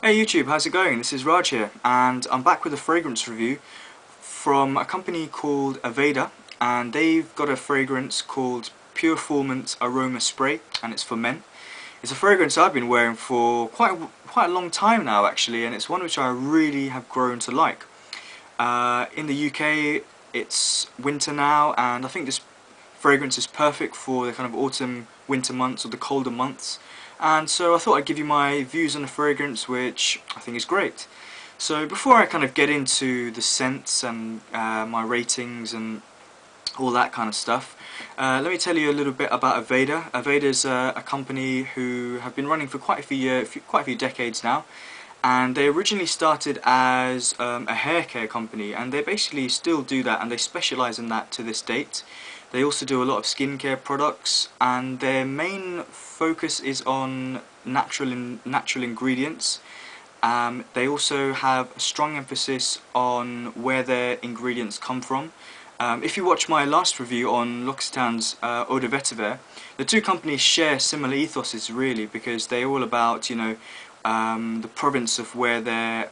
Hey YouTube, how's it going? This is Raj here, and I'm back with a fragrance review from a company called Aveda, and they've got a fragrance called Pure-formance Aroma Spray, and it's for men. It's a fragrance I've been wearing for quite a long time now actually, and it's one which I really have grown to like. In the UK it's winter now, and I think this fragrance is perfect for the kind of autumn winter months or the colder months, and so I thought I'd give you my views on the fragrance, which I think is great. So before I kind of get into the scents and my ratings and all that kind of stuff, let me tell you a little bit about Aveda. Aveda is a company who have been running for quite a few decades now, and they originally started as a hair care company, and they basically still do that, and they specialise in that to this date. They also do a lot of skincare products, and their main focus is on natural ingredients. They also have a strong emphasis on where their ingredients come from. If you watch my last review on L'Occitane's Eau de Vetiver, the two companies share similar ethoses really, because they're all about, the province of where their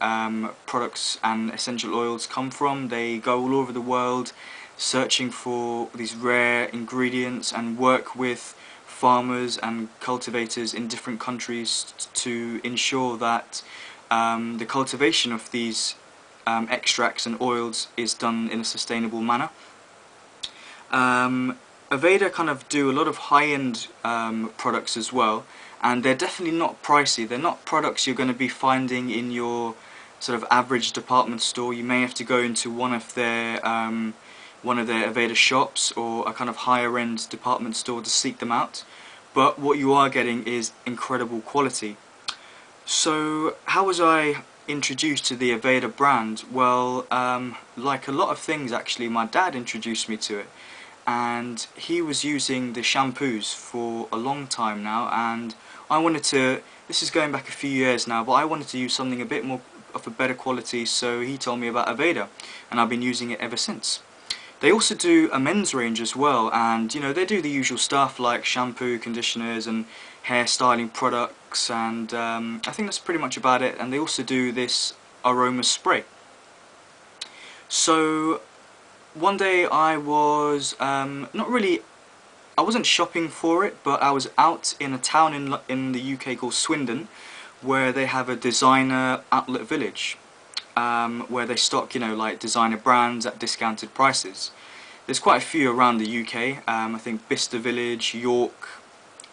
products and essential oils come from. They go all over the world searching for these rare ingredients and work with farmers and cultivators in different countries to ensure that the cultivation of these extracts and oils is done in a sustainable manner. Aveda kind of do a lot of high-end products as well, and they're definitely not pricey. They're not products you're going to be finding in your sort of average department store. You may have to go into one of their Aveda shops or a kind of higher end department store to seek them out, but what you are getting is incredible quality. So how was I introduced to the Aveda brand? Well, like a lot of things actually, my dad introduced me to it, and he was using the shampoos for a long time now, and I wanted to, this is going back a few years now, but I wanted to use something a bit more of a better quality, so he told me about Aveda, and I've been using it ever since. They also do a men's range as well, and they do the usual stuff like shampoo, conditioners and hair styling products, and I think that's pretty much about it. And they also do this aroma spray. So one day I was I wasn't shopping for it, but I was out in a town in the UK called Swindon, where they have a designer outlet village. Where they stock, like designer brands at discounted prices. There's quite a few around the UK. I think Bicester Village, York.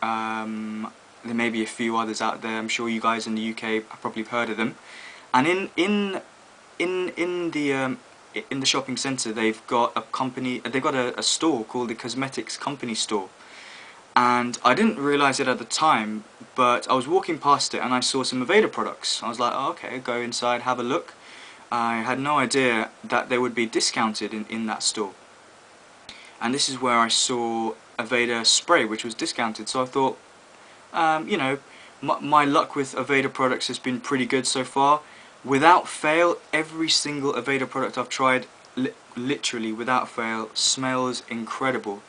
There may be a few others out there. I'm sure you guys in the UK have probably heard of them. And in the shopping centre, they've got a company. They've got a store called the Cosmetics Company Store. And I didn't realise it at the time, but I was walking past it and I saw some Aveda products. I was like, oh, okay, go inside, have a look. I had no idea that they would be discounted in that store. And this is where I saw Aveda spray, which was discounted. So I thought, my luck with Aveda products has been pretty good so far. Without fail, every single Aveda product I've tried, literally without fail, smells incredible.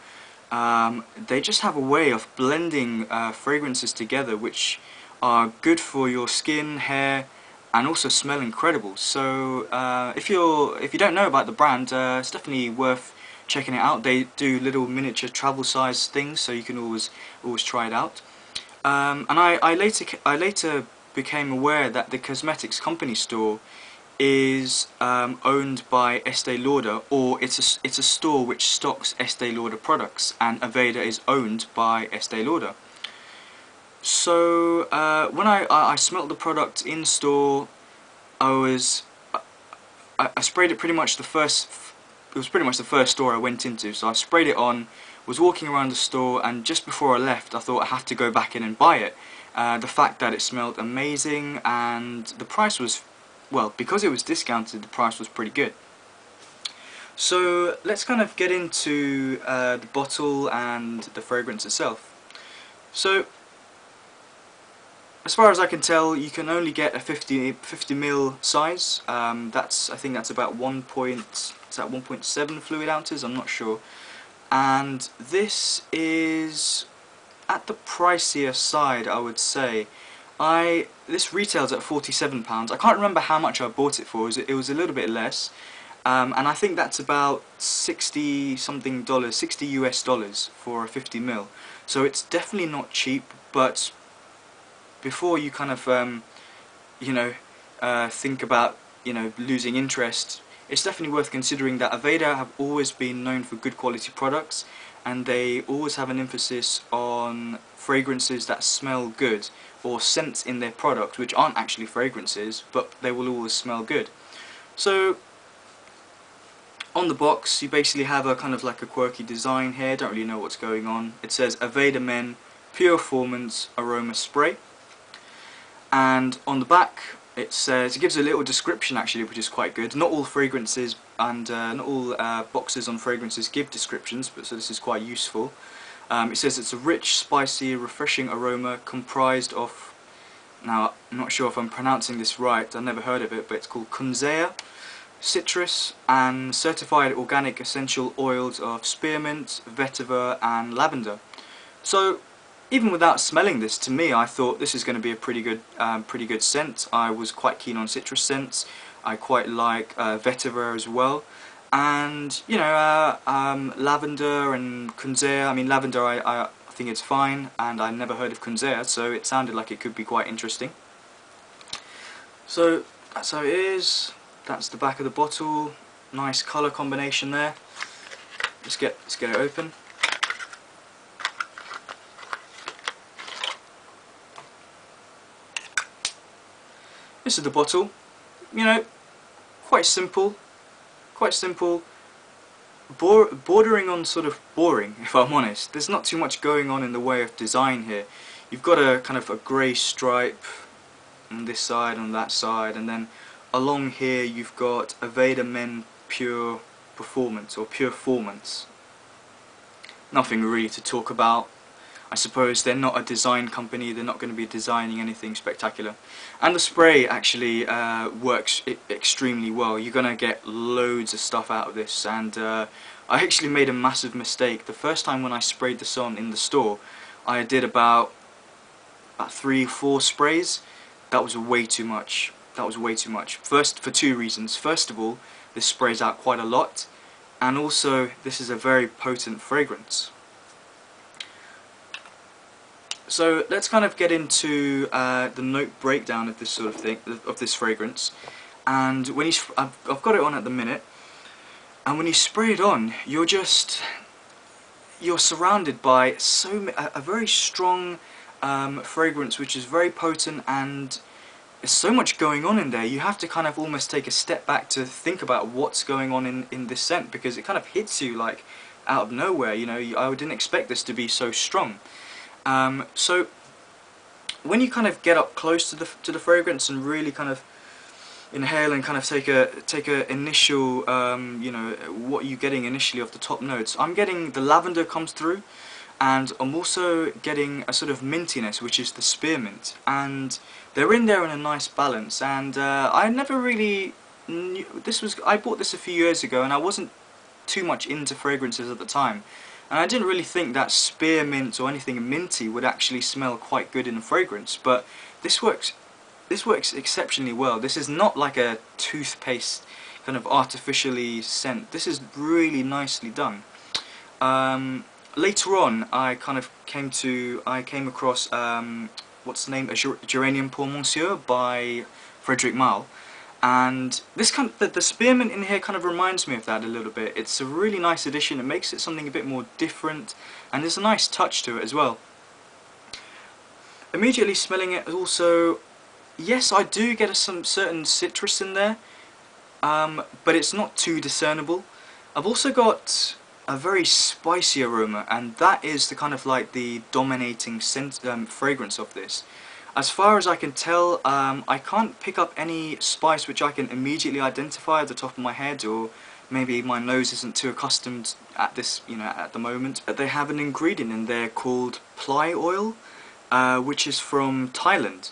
They just have a way of blending fragrances together which are good for your skin, hair, and also smell incredible. So if you don't know about the brand, it's definitely worth checking it out. They do little miniature travel size things, so you can always try it out. And I later became aware that the Cosmetics Company Store is owned by Estee Lauder, or it's a store which stocks Estee Lauder products, and Aveda is owned by Estee Lauder. So when I smelt the product in store, I sprayed it pretty much the first. It was pretty much the first store I went into. So I sprayed it on, was walking around the store, and just before I left, I thought I have to go back in and buy it. The fact that it smelled amazing, and the price was, well, because it was discounted, the price was pretty good. So let's kind of get into the bottle and the fragrance itself. So as far as I can tell, you can only get a 50 ml size. I think that's about 1.7 fluid ounces. I'm not sure. And this is at the pricier side, I would say. This retails at £47. I can't remember how much I bought it for. It was a little bit less, and I think that's about 60 something dollars, 60 US dollars for a 50 ml. So it's definitely not cheap. But before you kind of you know think about losing interest, it's definitely worth considering that Aveda have always been known for good quality products, and they always have an emphasis on fragrances that smell good, or scents in their product which aren't actually fragrances, but they will always smell good. So on the box you basically have a kind of like a quirky design here. Don't really know what's going on. It says Aveda Men Pure-formance Aroma Spray, and on the back it gives a little description actually, which is quite good. Not all fragrances and not all boxes on fragrances give descriptions, but so this is quite useful. It says it's a rich, spicy, refreshing aroma comprised of, now I'm not sure if I'm pronouncing this right, I've never heard of it, but it's called kunzea, citrus, and certified organic essential oils of spearmint, vetiver, and lavender. So even without smelling this, to me I thought this is going to be a pretty good scent. I was quite keen on citrus scents. I quite like vetiver as well, and lavender and kunzea. I mean, lavender I think it's fine, and I never heard of kunzea, so it sounded like it could be quite interesting. So that's how it is. That's the back of the bottle. Nice colour combination there. Let's get it open. This is the bottle. Quite simple, bordering on sort of boring, if I'm honest. There's not too much going on in the way of design here. You've got a kind of a grey stripe on this side, on that side, and then along here you've got Aveda Men Pure-formance or Pure-formance. Nothing really to talk about. I suppose they're not a design company, they're not going to be designing anything spectacular. And the spray actually works extremely well. You're going to get loads of stuff out of this, and I actually made a massive mistake. The first time when I sprayed this on in the store, I did about 3-4 sprays. That was way too much. First, for two reasons. First of all, this sprays out quite a lot, and also this is a very potent fragrance. So let's kind of get into the note breakdown of this sort of thing, of this fragrance. And when I've got it on at the minute, and when you spray it on, you're surrounded by a very strong fragrance, which is very potent, and there's so much going on in there. You have to kind of almost take a step back to think about what's going on in this scent, because it kind of hits you like out of nowhere. I didn't expect this to be so strong. So when you kind of get up close to the fragrance and really kind of inhale and kind of take a initial what you're getting initially off the top notes, I'm getting the lavender comes through, and I'm also getting a sort of mintiness, which is the spearmint, and they're in there in a nice balance. And I never really knew I bought this a few years ago, and I wasn't too much into fragrances at the time. And I didn't really think that spearmint or anything minty would actually smell quite good in a fragrance, but this works exceptionally well. This is not like a toothpaste kind of artificially scent. This is really nicely done. Later on, I came across what's the name? A Geranium pour Monsieur by Frederic Malle. And this the spearmint in here kind of reminds me of that a little bit. It's a really nice addition. It makes it something a bit more different, and there's a nice touch to it as well. Immediately smelling it also, yes, I do get some certain citrus in there, but it's not too discernible. I've also got a very spicy aroma, and that is the kind of like the dominating fragrance of this. As far as I can tell, I can't pick up any spice which I can immediately identify at the top of my head, or maybe my nose isn't too accustomed at this, at the moment. But they have an ingredient in there called ply oil, which is from Thailand.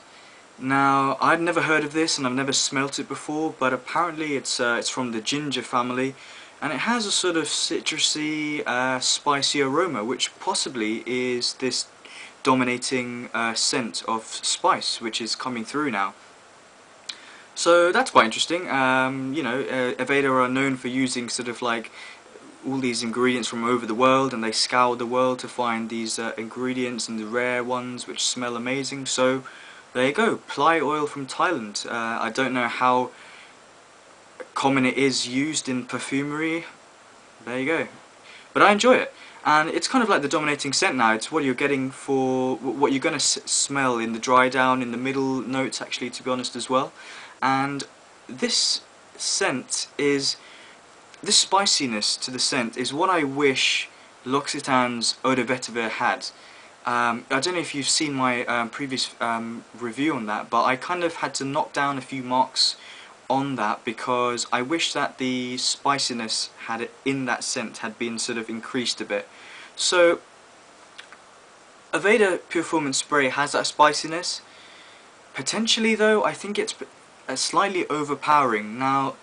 Now, I'd never heard of this and I've never smelt it before, but apparently it's from the ginger family, and it has a sort of citrusy, spicy aroma, which possibly is this dominating scent of spice, which is coming through now. So that's quite interesting. You know, Aveda are known for using sort of like all these ingredients from over the world, and they scour the world to find these ingredients and the rare ones which smell amazing. So there you go, ply oil from Thailand. I don't know how common it is used in perfumery. There you go. But I enjoy it, and it's kind of like the dominating scent now. It's what you're getting for what you're going to smell in the dry down, in the middle notes actually, to be honest, as well. And this scent is, this spiciness to the scent is what I wish L'Occitane's Eau de Vetiver had. I don't know if you've seen my previous review on that, but I kind of had to knock down a few marks on that because I wish that the spiciness in that scent had been sort of increased a bit. So Aveda Pure-formance Spray has that spiciness. Potentially though, I think it's slightly overpowering. Now,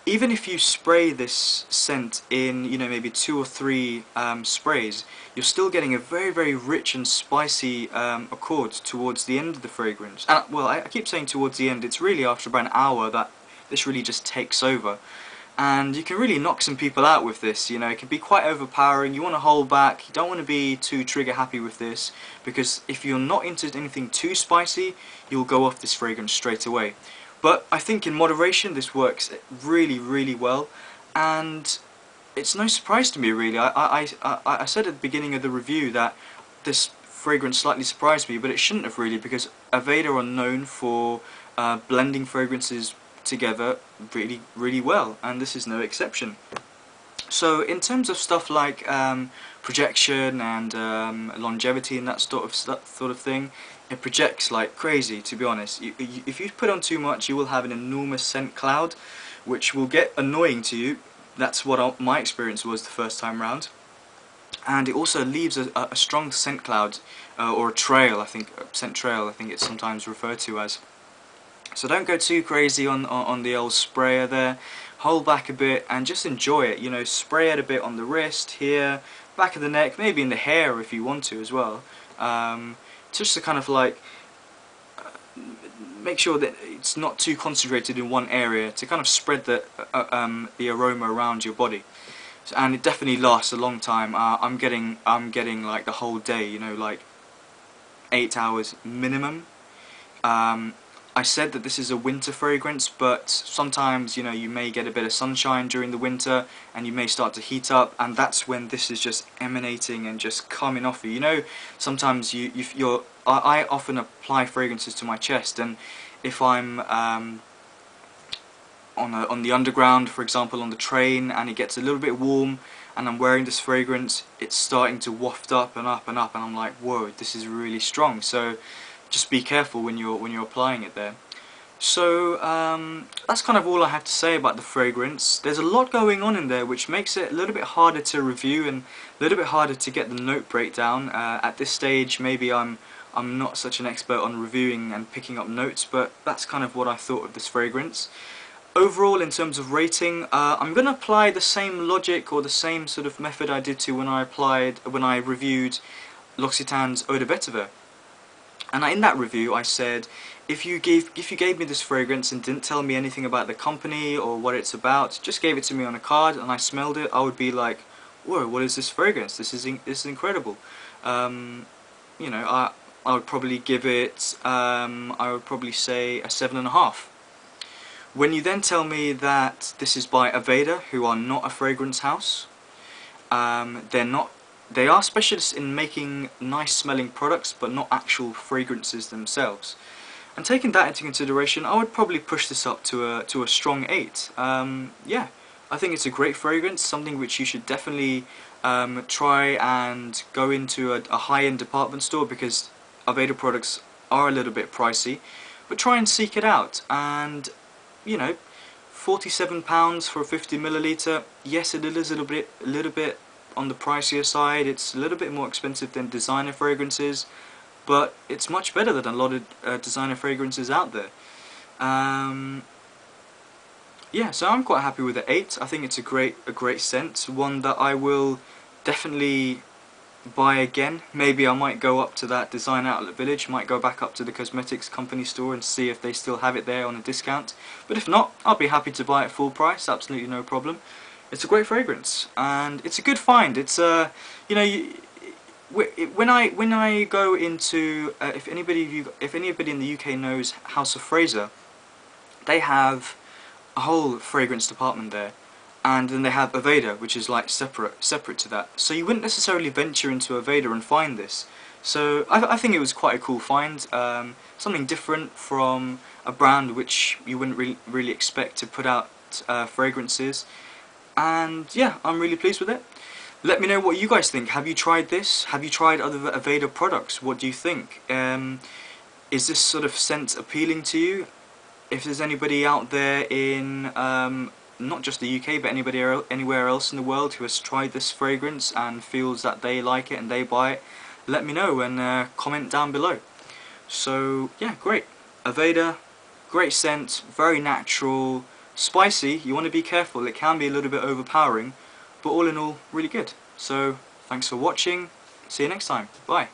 even if you spray this scent in, you know, maybe 2 or 3 sprays, you're still getting a very, very rich and spicy accord towards the end of the fragrance. Well, I keep saying towards the end, it's really after about an hour that this really just takes over. And you can really knock some people out with this, you know. It can be quite overpowering. You want to hold back, you don't want to be too trigger happy with this, because if you're not into anything too spicy, you'll go off this fragrance straight away. But I think in moderation this works really, really well, and it's no surprise to me really. I said at the beginning of the review that this fragrance slightly surprised me, but it shouldn't have really, because Aveda are known for blending fragrances together really, really well, and this is no exception. So in terms of stuff like projection and longevity and that sort of thing, it projects like crazy, to be honest. If you put on too much, you will have an enormous scent cloud, which will get annoying to you. That's what my experience was the first time round. And it also leaves a strong scent cloud, or a trail, I think, scent trail, I think it's sometimes referred to as. So don't go too crazy on the old sprayer there. Hold back a bit and just enjoy it. You know, spray it a bit on the wrist, here, back of the neck, maybe in the hair if you want to as well. Just to kind of like make sure that it's not too concentrated in one area, to kind of spread the aroma around your body. And it definitely lasts a long time. I'm getting like the whole day, you know, like 8 hours minimum. I said that this is a winter fragrance, but sometimes, you know, you may get a bit of sunshine during the winter and you may start to heat up, and that's when this is just emanating and just coming off you. You know, sometimes I often apply fragrances to my chest, and if I'm on the underground, for example, on the train, and it gets a little bit warm and I'm wearing this fragrance, it's starting to waft up and up and up, and I'm like, whoa, this is really strong. So just be careful when you're applying it there. So that's kind of all I have to say about the fragrance. There's a lot going on in there, which makes it a little bit harder to review and a little bit harder to get the note breakdown. At this stage, maybe I'm not such an expert on reviewing and picking up notes, but that's kind of what I thought of this fragrance. Overall, in terms of rating, I'm going to apply the same logic or the same sort of method I did to when I reviewed L'Occitane's Eau de Vetiver. And in that review I said, if you gave me this fragrance and didn't tell me anything about the company or what it's about, just gave it to me on a card and I smelled it, I would be like, whoa, what is this fragrance? This is incredible. You know, I would probably give it, I would probably say a 7.5. When you then tell me that this is by Aveda, who are not a fragrance house, they are specialists in making nice smelling products, but not actual fragrances themselves. And taking that into consideration, I would probably push this up to a strong 8. Yeah, I think it's a great fragrance, something which you should definitely try and go into a high-end department store, because Aveda products are a little bit pricey, but try and seek it out. And you know, £47 for a 50ml. Yes, it is a little bit on the pricier side. It's a little bit more expensive than designer fragrances, but it's much better than a lot of designer fragrances out there. Yeah, so I'm quite happy with the 8. I think it's a great scent, one that I will definitely buy again. Maybe I might go up to that design outlet village, might go back up to the cosmetics company store and see if they still have it there on a discount. But if not, I'll be happy to buy it full price, absolutely no problem. It's a great fragrance and it's a good find. It's you know, when I go into if anybody in the UK knows House of Fraser, they have a whole fragrance department there, and then they have Aveda, which is like separate to that. So you wouldn't necessarily venture into Aveda and find this. So I think it was quite a cool find, something different from a brand which you wouldn't really expect to put out fragrances. And yeah, I'm really pleased with it. Let me know what you guys think. Have you tried this? Have you tried other Aveda products? What do you think? Is this sort of scent appealing to you? If there's anybody out there in not just the UK, but anywhere else in the world who has tried this fragrance and feels that they like it and they buy it, let me know and comment down below. So yeah, great. Aveda, great scent, very natural, spicy. You want to be careful, it can be a little bit overpowering, but all in all, really good. So thanks for watching, see you next time, bye.